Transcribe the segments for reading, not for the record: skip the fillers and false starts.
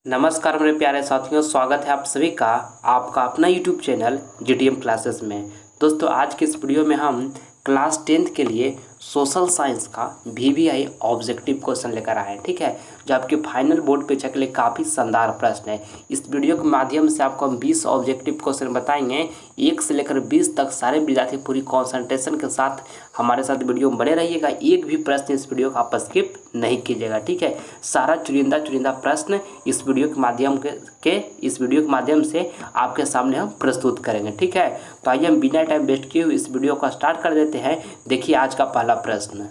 नमस्कार मेरे प्यारे साथियों, स्वागत है आप सभी का आपका अपना यूट्यूब चैनल जीटीएम क्लासेस में। दोस्तों, आज के इस वीडियो में हम क्लास 10th के लिए सोशल साइंस का वीवीआई ऑब्जेक्टिव क्वेश्चन लेकर आए हैं। ठीक है, जो आपके फाइनल बोर्ड परीक्षा के लिए काफ़ी शानदार प्रश्न है। इस वीडियो के माध्यम से आपको हम 20 ऑब्जेक्टिव क्वेश्चन बताएंगे। 1 से लेकर 20 तक सारे विद्यार्थी पूरी कंसंट्रेशन के साथ हमारे साथ वीडियो में बने रहिएगा। एक भी प्रश्न इस वीडियो का आप स्किप नहीं कीजिएगा। ठीक है, सारा चुनिंदा प्रश्न इस वीडियो के माध्यम से आपके सामने हम प्रस्तुत करेंगे। ठीक है, तो आइए हम बिना टाइम वेस्ट किए हुए इस वीडियो का स्टार्ट कर देते हैं। देखिए आज का पहला प्रश्न,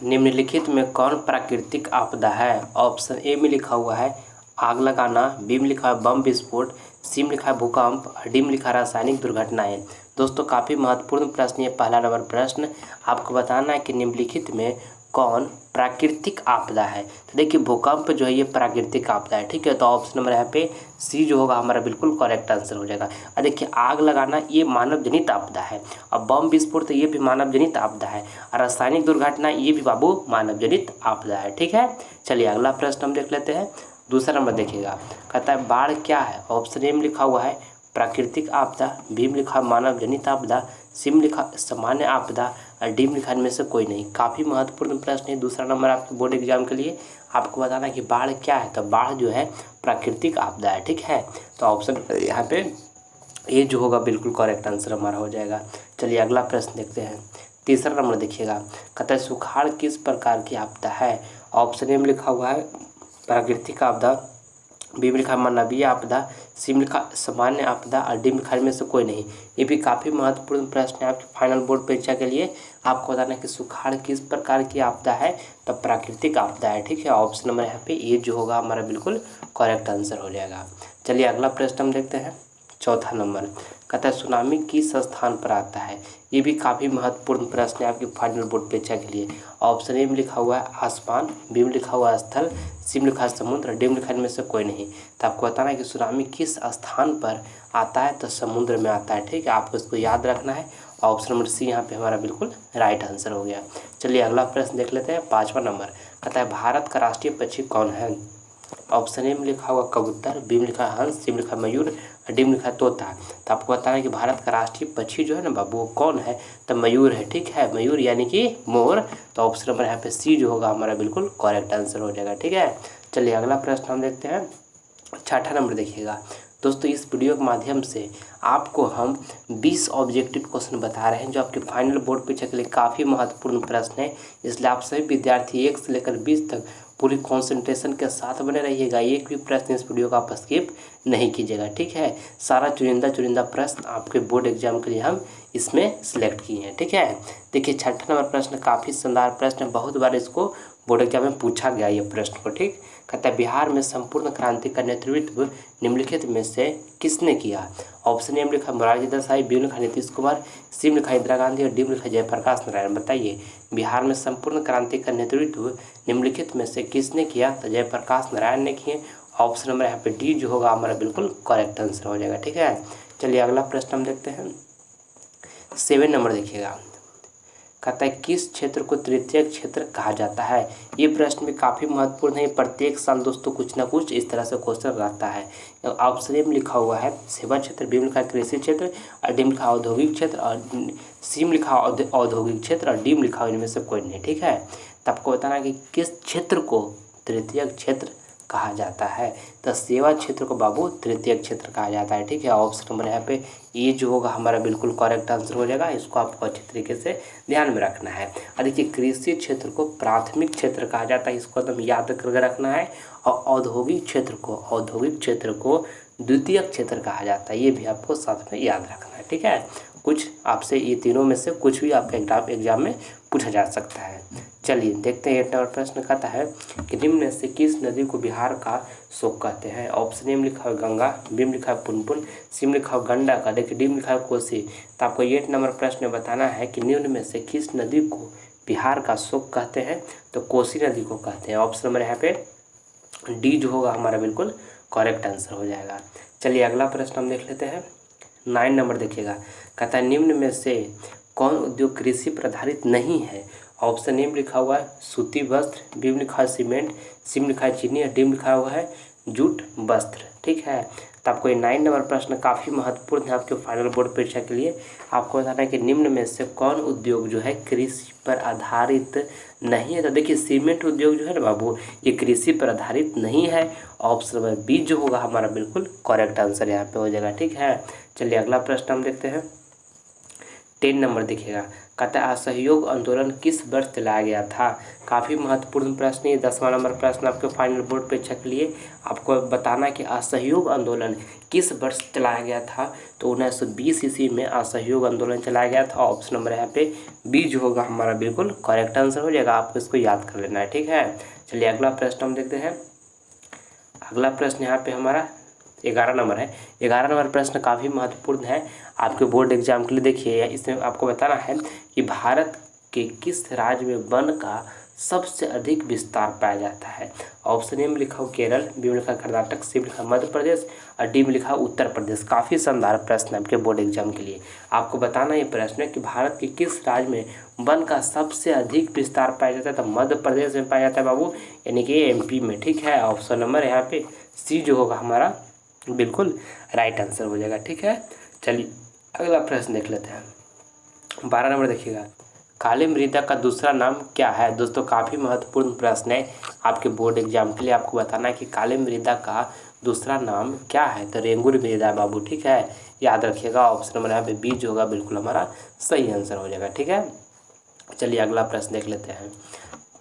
निम्नलिखित में कौन प्राकृतिक आपदा है? ऑप्शन ए में लिखा हुआ है आग लगाना, बी में लिखा है बम विस्फोट, सी में लिखा है भूकंप और डी में लिखा है रासायनिक दुर्घटनाएं। दोस्तों, काफ़ी महत्वपूर्ण प्रश्न ये पहला नंबर प्रश्न। आपको बताना है कि निम्नलिखित में कौन प्राकृतिक आपदा है। तो देखिए, भूकंप जो है ये प्राकृतिक आपदा है। ठीक है, तो ऑप्शन नंबर यहाँ पे सी जो होगा हमारा बिल्कुल करेक्ट आंसर हो जाएगा। और देखिए, आग लगाना ये मानव जनित आपदा है, और बम विस्फोट तो ये भी मानव जनित आपदा है, और रासायनिक दुर्घटना ये भी बाबू मानव जनित आपदा है। ठीक है, चलिए अगला प्रश्न हम देख लेते हैं। दूसरा नंबर देखिएगा, कहता है बाढ़ क्या है? ऑप्शन ए में लिखा हुआ है प्राकृतिक आपदा, बी में लिखा मानव जनित आपदा, सी में लिखा सामान्य आपदा और डी में लिखा इनमें से कोई नहीं। काफ़ी महत्वपूर्ण प्रश्न है। दूसरा नंबर आपके बोर्ड एग्जाम के लिए आपको बताना कि बाढ़ क्या है। तो बाढ़ जो है प्राकृतिक आपदा है। ठीक है, तो ऑप्शन यहाँ पे ये जो होगा बिल्कुल करेक्ट आंसर हमारा हो जाएगा। चलिए अगला प्रश्न देखते हैं। तीसरा नंबर देखिएगा, कहता है सुखाड़ किस प्रकार की आपदा है? ऑप्शन ए में लिखा हुआ है प्राकृतिक आपदा, बी में लिखा मानवीय आपदा, सी में लिखा सामान्य आपदा और डी में लिखा में से कोई नहीं। ये भी काफ़ी महत्वपूर्ण प्रश्न है आपके फाइनल बोर्ड परीक्षा के लिए। आपको बताना है कि सुखाड़ किस प्रकार की आपदा है? तो प्राकृतिक आपदा है। ठीक है, ऑप्शन नंबर यहाँ पे ये जो होगा हमारा बिल्कुल करेक्ट आंसर हो जाएगा। चलिए अगला प्रश्न हम देखते हैं। चौथा नंबर, कहता है सुनामी किस स्थान पर आता है? ये भी काफ़ी महत्वपूर्ण प्रश्न है आपके फाइनल बोर्ड परीक्षा के लिए। ऑप्शन ए में लिखा हुआ है आसमान, बी में लिखा हुआ है स्थल, सी में लिखा है समुद्र, डी में लिखा है इनमें से कोई नहीं। तो आपको बताना है कि सुनामी किस स्थान पर आता है? तो समुद्र में आता है। ठीक है, आपको इसको याद रखना है। ऑप्शन नंबर सी यहाँ पे हमारा बिल्कुल राइट आंसर हो गया। चलिए अगला प्रश्न देख लेते हैं। पाँचवा नंबर, कहता है भारत का राष्ट्रीय पक्षी कौन है? ऑप्शन ए में लिखा हुआ कबूतर, बी में लिखा है हंस, सी में लिखा है मयूर, डी में लिखा है तोता। तो आपको बताना है कि भारत का राष्ट्रीय पक्षी जो है ना बाबू वो कौन है? तो मयूर है। ठीक है, मयूर यानी कि मोर। तो ऑप्शन नंबर यहाँ पे सी जो होगा हमारा बिल्कुल करेक्ट आंसर हो जाएगा। ठीक है, चलिए अगला प्रश्न हम देखते हैं। छठा नंबर देखिएगा। दोस्तों, इस वीडियो के माध्यम से आपको हम 20 ऑब्जेक्टिव क्वेश्चन बता रहे हैं जो आपके फाइनल बोर्ड परीक्षा के लिए काफ़ी महत्वपूर्ण प्रश्न है। इसलिए आप सभी विद्यार्थी 1 से लेकर 20 तक पूरी कंसंट्रेशन के साथ बने रहिएगा। एक भी प्रश्न इस वीडियो का आप स्किप नहीं कीजिएगा। ठीक है, सारा चुनिंदा प्रश्न आपके बोर्ड एग्जाम के लिए हम इसमें सिलेक्ट किए हैं। ठीक है, देखिए छठा नंबर प्रश्न काफ़ी शानदार प्रश्न है, बहुत बार इसको बोर्ड एग्जाम में पूछा गया ये प्रश्न को। ठीक, कहता है बिहार में संपूर्ण क्रांति का नेतृत्व निम्नलिखित में से किसने किया? ऑप्शन ए में लिखा मोरारजी देसाई, बी में लिखा नीतीश कुमार, सी में लिखा इंदिरा गांधी और डी में लिखा जयप्रकाश नारायण। बताइए, बिहार में संपूर्ण क्रांति का नेतृत्व निम्नलिखित में से किसने किया? तो जयप्रकाश नारायण ने किए। ऑप्शन नंबर यहाँ पे डी जो होगा हमारा बिल्कुल करेक्ट आंसर हो जाएगा। ठीक है, चलिए अगला प्रश्न हम देखते हैं। 7 नंबर देखिएगा, कहता है किस क्षेत्र को तृतीय क्षेत्र कहा जाता है? ये प्रश्न भी काफ़ी महत्वपूर्ण है। प्रत्येक साल दोस्तों कुछ ना कुछ इस तरह से क्वेश्चन रहता है। ऑप्शन ए में लिखा हुआ है सेवा क्षेत्र, बी में लिखा है कृषि क्षेत्र और डी में लिखा औद्योगिक क्षेत्र और सी में लिखा औद्योगिक क्षेत्र और डी में लिखा इनमें से कोई नहीं। ठीक है, तो आपको बताना है कि किस क्षेत्र को तृतीय क्षेत्र कहा जाता है? तो सेवा क्षेत्र को बाबू तृतीय क्षेत्र कहा जाता है। ठीक है, ऑप्शन नंबर यहाँ पे ये जो होगा हमारा बिल्कुल करेक्ट आंसर हो जाएगा। इसको आपको अच्छी तरीके से ध्यान में रखना है। और देखिए, कृषि क्षेत्र को प्राथमिक क्षेत्र कहा जाता है, इसको एकदम याद करके रखना है। और औद्योगिक क्षेत्र को द्वितीय क्षेत्र कहा जाता है, ये भी आपको साथ में याद रखना है। ठीक है, कुछ आपसे ये तीनों में से कुछ भी आपके एग्जाम में पूछा जा सकता है। चलिए देखते हैं 8 नंबर प्रश्न कहता है कि निम्न में से किस नदी को बिहार का शोक कहते हैं? ऑप्शन ए में लिखा है गंगा, बी में लिखा है पुनपुन, सी में लिखा है गंडक और देखिए डी में लिखा है कोसी। तो आपको 8 नंबर प्रश्न में बताना है कि निम्न में से किस नदी को बिहार का शोक कहते हैं? तो कोसी नदी को कहते हैं। ऑप्शन नंबर यहाँ पे डी जो होगा हमारा बिल्कुल करेक्ट आंसर हो जाएगा। चलिए अगला प्रश्न हम देख लेते हैं। 9 नंबर देखिएगा, कहता है निम्न में से कौन उद्योग कृषि पर आधारित नहीं है? ऑप्शन ए में लिखा हुआ है सूती वस्त्र, बी में लिखा है सीमेंट, सी में लिखा है चीनी और डी में लिखा हुआ है जूट वस्त्र। ठीक है, तो आपको ये 9 नंबर प्रश्न काफ़ी महत्वपूर्ण है आपके फाइनल बोर्ड परीक्षा के लिए। आपको बताना है कि निम्न में से कौन उद्योग जो है कृषि पर आधारित नहीं है। तो देखिए सीमेंट उद्योग जो है ना बाबू, ये कृषि पर आधारित नहीं है। ऑप्शन नंबर बी जो होगा हमारा बिल्कुल करेक्ट आंसर यहाँ पे हो जाएगा। ठीक है, चलिए अगला प्रश्न हम देखते हैं। 10 नंबर देखिएगा, कहता है असहयोग आंदोलन किस वर्ष चलाया गया था। काफ़ी महत्वपूर्ण प्रश्न, ये 10वां नंबर प्रश्न आपके फाइनल बोर्ड परीक्षा के लिए। आपको बताना कि असहयोग आंदोलन किस वर्ष चलाया गया था। तो 1920 ईस्वी में असहयोग आंदोलन चलाया गया था। ऑप्शन नंबर यहाँ पे बी जो होगा हमारा बिल्कुल करेक्ट आंसर हो जाएगा। आपको इसको याद कर लेना है। ठीक है, चलिए अगला प्रश्न हम देखते हैं। अगला प्रश्न यहाँ पे हमारा 11 नंबर है। 11 नंबर प्रश्न काफ़ी महत्वपूर्ण है आपके बोर्ड एग्जाम के लिए। देखिए इसमें आपको बताना है कि भारत के किस राज्य में वन का सबसे अधिक विस्तार पाया जाता है। ऑप्शन ए में लिखा हो केरल, बी में लिखा कर्नाटक, सी में लिखा मध्य प्रदेश और डी में लिखा उत्तर प्रदेश। काफ़ी शानदार प्रश्न है आपके बोर्ड एग्जाम के लिए। आपको बताना ये प्रश्न है कि भारत के किस राज्य में वन का सबसे अधिक विस्तार पाया जाता है। तो मध्य प्रदेश में पाया जाता है बाबू, यानी कि एमपी में। ठीक है, ऑप्शन नंबर यहाँ पे सी जो होगा हमारा बिल्कुल राइट आंसर हो जाएगा। ठीक है, चलिए अगला प्रश्न देख लेते हैं। 12 नंबर देखिएगा, काली मृदा का दूसरा नाम क्या है। दोस्तों काफ़ी महत्वपूर्ण प्रश्न है आपके बोर्ड एग्जाम के लिए। आपको बताना है कि काली मृदा का दूसरा नाम क्या है। तो रेंगुर मृदा बाबू। ठीक है, याद रखिएगा। ऑप्शन नंबर यहाँ पे बी जो होगा बिल्कुल हमारा सही आंसर हो जाएगा। ठीक है, चलिए अगला प्रश्न देख लेते हैं।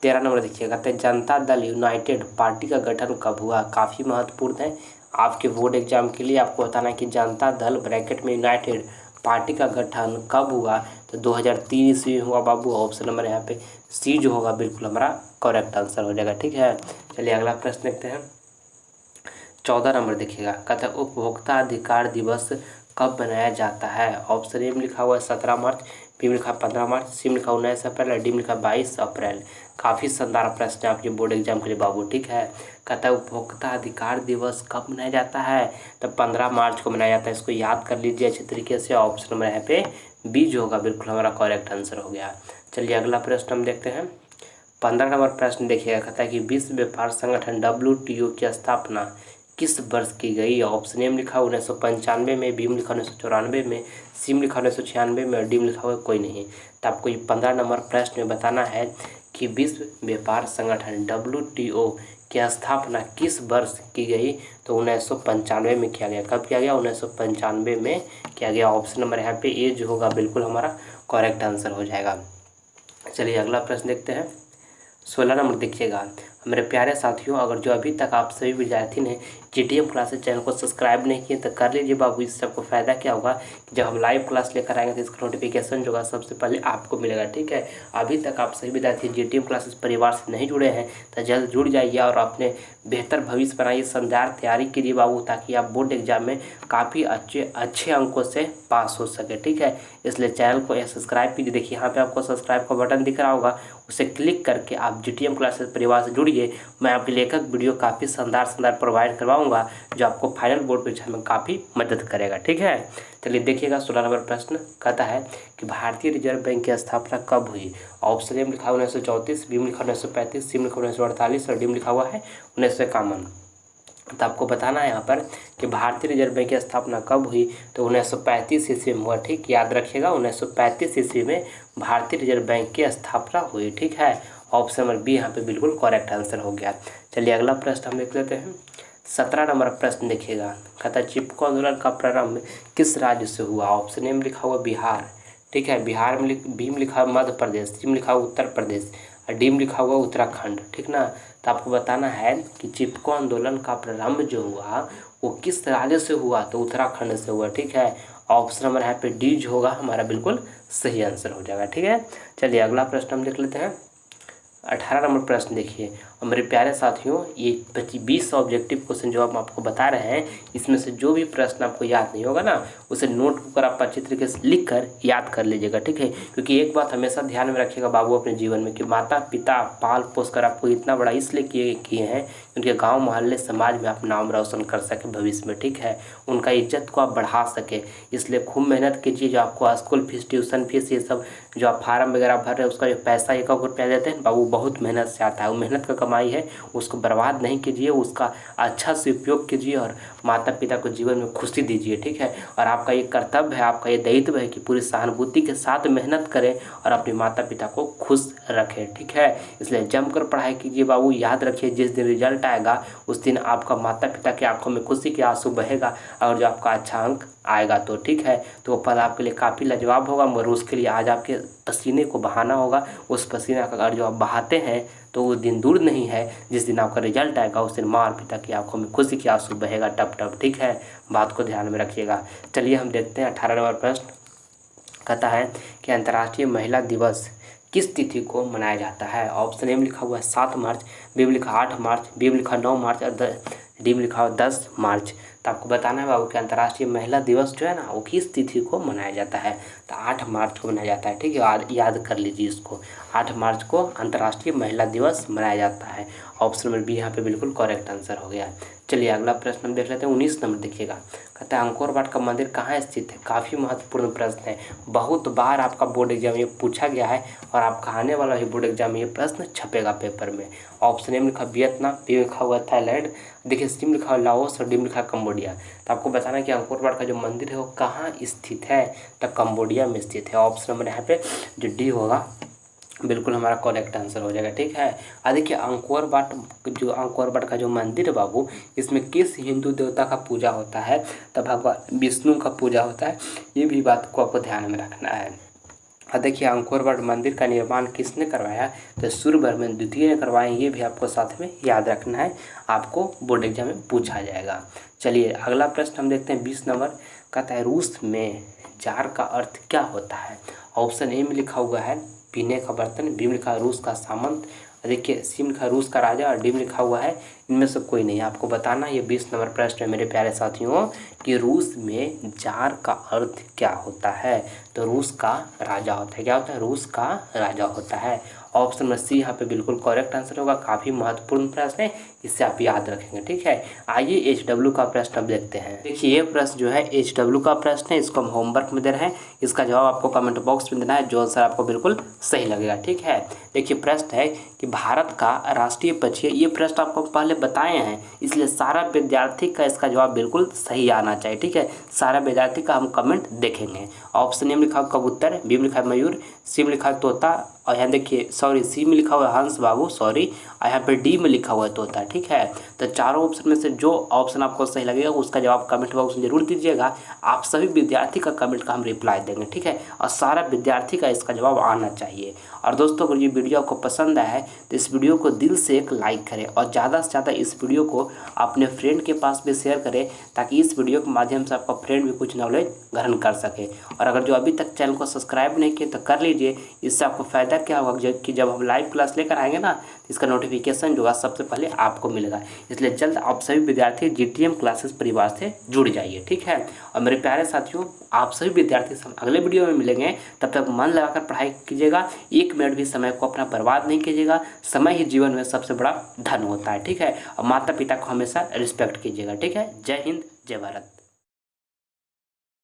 13 नंबर देखिएगा, तो जनता दल यूनाइटेड पार्टी का गठन कब हुआ। काफ़ी महत्वपूर्ण है आपके बोर्ड एग्जाम के लिए। आपको बताना है कि जनता दल ब्रैकेट में यूनाइटेड पार्टी का गठन कब हुआ। तो 2003 ईस्वी में हुआ बाबू। ऑप्शन नंबर यहाँ पे सी जो होगा बिल्कुल हमारा करेक्ट आंसर हो जाएगा। ठीक है, चलिए अगला प्रश्न देखते हैं। 14 नंबर देखिएगा, कहता है उपभोक्ता अधिकार दिवस कब मनाया जाता है। ऑप्शन ए में लिखा हुआ है 17 मार्च, बी में लिखा 15 मार्च, सी में लिखा 19 अप्रैल और डी में लिखा 22 अप्रैल। काफ़ी शानदार प्रश्न है आपके बोर्ड एग्जाम के लिए बाबू। ठीक है, कहता है उपभोक्ता अधिकार दिवस कब मनाया जाता है। तो 15 मार्च को मनाया जाता है। इसको याद कर लीजिए अच्छे तरीके से। ऑप्शन नंबर यहाँ पे बी जो होगा बिल्कुल हमारा करेक्ट आंसर हो गया। चलिए अगला प्रश्न हम देखते हैं। 15 नंबर प्रश्न देखिएगा, कहता है कि विश्व व्यापार संगठन WTO की स्थापना किस वर्ष की गई। ऑप्शन ए में लिखा 1995 में, बी में लिखा 1994 में, सी में लिखा 1996 में और डी में लिखा हुआ कोई नहीं। तो आपको ये 15 नंबर प्रश्न में बताना है कि विश्व व्यापार संगठन WTO की स्थापना किस वर्ष की गई। तो 1995 में किया गया। कब किया गया? 1995 में किया गया। ऑप्शन नंबर यहाँ पे ए जो होगा बिल्कुल हमारा करेक्ट आंसर हो जाएगा। चलिए अगला प्रश्न देखते हैं। 16 नंबर देखिएगा, मेरे प्यारे साथियों, अगर जो अभी तक आप सभी विद्यार्थी ने GTM क्लासेस चैनल को सब्सक्राइब नहीं किए तो कर लीजिए बाबू। इससे आपको फ़ायदा क्या होगा कि जब हम लाइव क्लास लेकर आएंगे तो इसका नोटिफिकेशन जो होगा सबसे पहले आपको मिलेगा। ठीक है, अभी तक आप सभी विद्यार्थी GTM क्लासेस परिवार से नहीं जुड़े हैं तो जल्द जुड़ जाइए और अपने बेहतर भविष्य बनाइए, शानदार तैयारी कीजिए बाबू, ताकि आप बोर्ड एग्जाम में काफ़ी अच्छे अंकों से पास हो सके। ठीक है, इसलिए चैनल को सब्सक्राइब कीजिए। देखिए यहाँ पे आपको सब्सक्राइब का बटन दिख रहा होगा, उसे क्लिक करके आप GTM क्लासेस परिवार से जुड़िए। मैं आपके लेखक वीडियो काफ़ी शानदार प्रोवाइड करवाऊंगा जो आपको फाइनल बोर्ड परीक्षा में काफ़ी मदद करेगा। ठीक है, चलिए देखिएगा 16 नंबर प्रश्न कहता है कि भारतीय रिजर्व बैंक की स्थापना कब हुई। ऑप्शन ए में लिखा 1934, बी में लिखा 1935, सी में लिखा 1948 और डी में लिखा हुआ है 1951। तो आपको बताना है यहाँ पर कि भारतीय रिजर्व बैंक की स्थापना कब हुई। तो 1935 ईस्वी में हुआ। ठीक, याद रखिएगा 1935 ईस्वी में भारतीय रिजर्व बैंक की स्थापना हुई। ठीक है, ऑप्शन नंबर बी यहाँ पे बिल्कुल करेक्ट आंसर हो गया। चलिए अगला प्रश्न हम देख लेते हैं। 17 नंबर प्रश्न देखिएगा, कहता है चिपको आंदोलन का प्रारंभ किस राज्य से हुआ। ऑप्शन ए में लिखा हुआ बिहार। ठीक है, बिहार में बी में लिखा हुआ मध्य प्रदेश, सी में लिखा हुआ उत्तर प्रदेश और डी में लिखा हुआ उत्तराखंड। ठीक ना, तो आपको बताना है कि चिपको आंदोलन का प्रारंभ जो हुआ वो किस राज्य से हुआ। तो उत्तराखंड से हुआ। ठीक है, ऑप्शन नंबर यहाँ पे डी जो होगा हमारा बिल्कुल सही आंसर हो जाएगा। ठीक है, चलिए अगला प्रश्न हम देख लेते हैं। 18 नंबर प्रश्न देखिए, और मेरे प्यारे साथियों, ये 20 ऑब्जेक्टिव क्वेश्चन जो हम आपको बता रहे हैं, इसमें से जो भी प्रश्न आपको याद नहीं होगा ना, उसे नोटबुक पर आप अच्छी तरीके से लिख कर याद कर लीजिएगा। ठीक है, क्योंकि एक बात हमेशा ध्यान में रखिएगा बाबू अपने जीवन में कि माता पिता पाल पोस कर आपको इतना बड़ा इसलिए किए हैं उनके गाँव मोहल्ले समाज में आप नाम रोशन कर सके भविष्य में। ठीक है, उनका इज्जत को आप बढ़ा सके, इसलिए खूब मेहनत कीजिए। जो आपको स्कूल फीस, ट्यूशन फीस, ये सब जो आप फार्म वगैरह भर रहे हैं उसका जो पैसा 1 रुपया देते हैं बाबू, बहुत मेहनत से आता है। वो मेहनत का कमाई है उसको बर्बाद नहीं कीजिए, उसका अच्छा से उपयोग कीजिए और माता पिता को जीवन में खुशी दीजिए। ठीक है, और आपका ये कर्तव्य है, आपका ये दायित्व है कि पूरी सहानुभूति के साथ मेहनत करें और अपने माता पिता को खुश रखें। ठीक है, इसलिए जमकर पढ़ाई कीजिए बाबू। याद रखिए जिस दिन रिजल्ट आएगा उस दिन आपका माता पिता की आंखों में खुशी के आंसू बहेगा और जो आपका अच्छा अंक आएगा तो ठीक है, तो वो पल आपके लिए काफ़ी लाजवाब होगा, मगर उसके लिए आज आपके पसीने को बहाना होगा। उस पसीना का अगर जो आप बहाते हैं तो वो दिन दूर नहीं है जिस दिन आपका रिजल्ट आएगा उस दिन माँ और पिता की आंखों में खुशी के आंसू बहेगा टप टप। ठीक है, बात को ध्यान में रखिएगा। चलिए हम देखते हैं 18 नंबर प्रश्न। कहता है कि अंतर्राष्ट्रीय महिला दिवस किस तिथि को मनाया जाता है। ऑप्शन ए में लिखा हुआ है 7 मार्च, बी में लिखा 8 मार्च, बी में लिखा 9 मार्च और डी में लिखा हुआ 10 मार्च। तो आपको बताना है बाबू कि अंतर्राष्ट्रीय महिला दिवस जो है ना वो किस तिथि को मनाया जाता है। तो 8 मार्च को मनाया जाता है। ठीक है, याद कर लीजिए इसको, 8 मार्च को अंतर्राष्ट्रीय महिला दिवस मनाया जाता है। ऑप्शन नंबर बी यहाँ पे बिल्कुल करेक्ट आंसर हो गया। चलिए अगला प्रश्न हम देख लेते हैं। 19 नंबर देखिएगा। कहता है अंकोर वाट का मंदिर कहाँ स्थित है। काफ़ी महत्वपूर्ण प्रश्न है, बहुत बार आपका बोर्ड एग्जाम ये पूछा गया है और आपका आने वाला ही बोर्ड एग्जाम में ये प्रश्न छपेगा पेपर में। ऑप्शन ए में लिखा वियतनाम, बी में लिखा हुआ थाईलैंड, देखिए सी में लिखा हुआ लाओस और डी में लिखा कंबोडिया। तो आपको बताना है कि अंकोर वाट का जो मंदिर है वो कहाँ स्थित है। तो कंबोडिया में स्थित है। ऑप्शन नंबर यहाँ पे जो डी होगा बिल्कुल हमारा करेक्ट आंसर हो जाएगा। ठीक है, देखिए अंकोर वाट का जो मंदिर है बाबू, इसमें किस हिंदू देवता का पूजा होता है। तो भगवान विष्णु का पूजा होता है। ये भी बात को आपको ध्यान में रखना है। और देखिए अंकोर वाट मंदिर का निर्माण किसने करवाया। तो सूर्यवर्मन द्वितीय ने करवाया। ये भी आपको साथ में याद रखना है, आपको बोर्ड एग्जाम में पूछा जाएगा। चलिए अगला प्रश्न हम देखते हैं 20 नंबर। कहता है रूस में जार का अर्थ क्या होता है। ऑप्शन ए में लिखा हुआ है पीने का बर्तन, बी में लिखा है रूस का सामंत, देखिए सी में लिखा है रूस का राजा और डी में लिखा हुआ है इनमें से कोई नहीं। आपको बताना ये 20 नंबर प्रश्न है मेरे प्यारे साथियों कि रूस में जार का अर्थ क्या होता है। तो रूस का राजा होता है। क्या होता है, रूस का राजा होता है। ऑप्शन नंबर सी यहाँ पे बिल्कुल करेक्ट आंसर होगा। काफ़ी महत्वपूर्ण प्रश्न है, इससे आप याद रखेंगे। ठीक है, आइए HW का प्रश्न अब देखते हैं। देखिए ये प्रश्न जो है HW का प्रश्न है, इसको हम होमवर्क में दे रहे हैं। इसका जवाब आपको कमेंट बॉक्स में देना है, जो आंसर आपको बिल्कुल सही लगेगा। ठीक है, देखिए प्रश्न है कि भारत का राष्ट्रीय पक्षी है। ये प्रश्न आपको पहले बताए हैं, इसलिए सारा विद्यार्थी का इसका जवाब बिल्कुल सही आना चाहिए। ठीक है, सारा विद्यार्थी का हम कमेंट देखेंगे। ऑप्शन ए में लिखा कबूतर, बी में लिखा मयूर, सी में लिखा तोता और यहाँ देखिए सी में लिखा हुआ है हंस बाबू और यहाँ पे डी में लिखा हुआ है तोता। ठीक है, तो चारों ऑप्शन में से जो ऑप्शन आपको सही लगेगा उसका जवाब कमेंट बॉक्स में जरूर दीजिएगा। आप सभी विद्यार्थी का कमेंट का हम रिप्लाई देंगे। ठीक है, और सारा विद्यार्थी का इसका जवाब आना चाहिए। और दोस्तों अगर ये वीडियो आपको पसंद आया है तो इस वीडियो को दिल से एक लाइक करें और ज़्यादा से ज़्यादा इस वीडियो को अपने फ्रेंड के पास भी शेयर करें, ताकि इस वीडियो के माध्यम से आपका फ्रेंड भी कुछ नॉलेज ग्रहण कर सके। और अगर जो अभी तक चैनल को सब्सक्राइब नहीं किए तो कर लीजिए। इससे आपको फ़ायदा क्या होगा कि जब हम लाइव क्लास लेकर आएंगे ना, इसका नोटिफिकेशन जो है सबसे पहले आपको मिलेगा। इसलिए जल्द आप सभी विद्यार्थी GTM क्लासेस परिवार से जुड़ जाइए। ठीक है, और मेरे प्यारे साथियों आप सभी विद्यार्थी अगले वीडियो में मिलेंगे। तब तक मन लगाकर पढ़ाई कीजिएगा, 1 मिनट भी समय को अपना बर्बाद नहीं कीजिएगा। समय ही जीवन में सबसे बड़ा धन होता है। ठीक है, और माता पिता को हमेशा रिस्पेक्ट कीजिएगा। ठीक है, जय हिंद जय भारत।